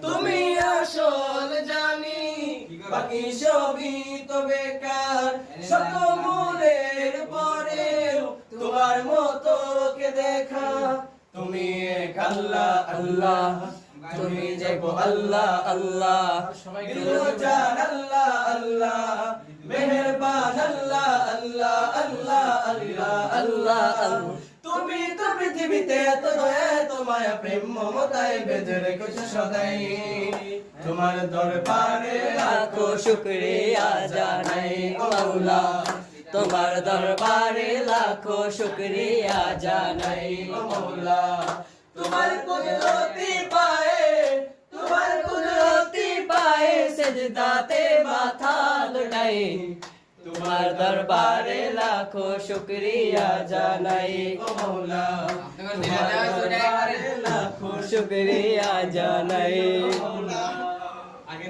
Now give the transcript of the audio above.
তুমি আসল জানি বাকি সবই তো বেকার, শত মূলের পরেও তোমার মতো কে দেখা। তুমি এক আল্লাহ আল্লাহ, তুমি যাইবো আল্লাহ আল্লাহ, দিলজান আল্লাহ আল্লাহ, মেহেরবান আল্লাহ আল্লাহ আল্লাহ আল্লাহ আল্লাহ আল্লাহ। তুমি তো পৃথিবীতে এত দয়া এত মায়া প্রেম মমতায় বেঁধে রেখেছো সদাই। তোমার দরবারে লাখো শুকরিয়া জানাই ও মাওলা, তোমার দরবারে লাখো শুকরিয়া জানাই ও মাওলা। তোমার কুদরতি পায়ে, তোমার কুদরতি পায়ে সেজদাতে মাথা লুটাই, তোমার দরবারে লাখো শুকরিয়া জানাই ও মাওলা, তোমার দরবারে লাখো শুকরিয়া জানাই ও মাওলা। আগে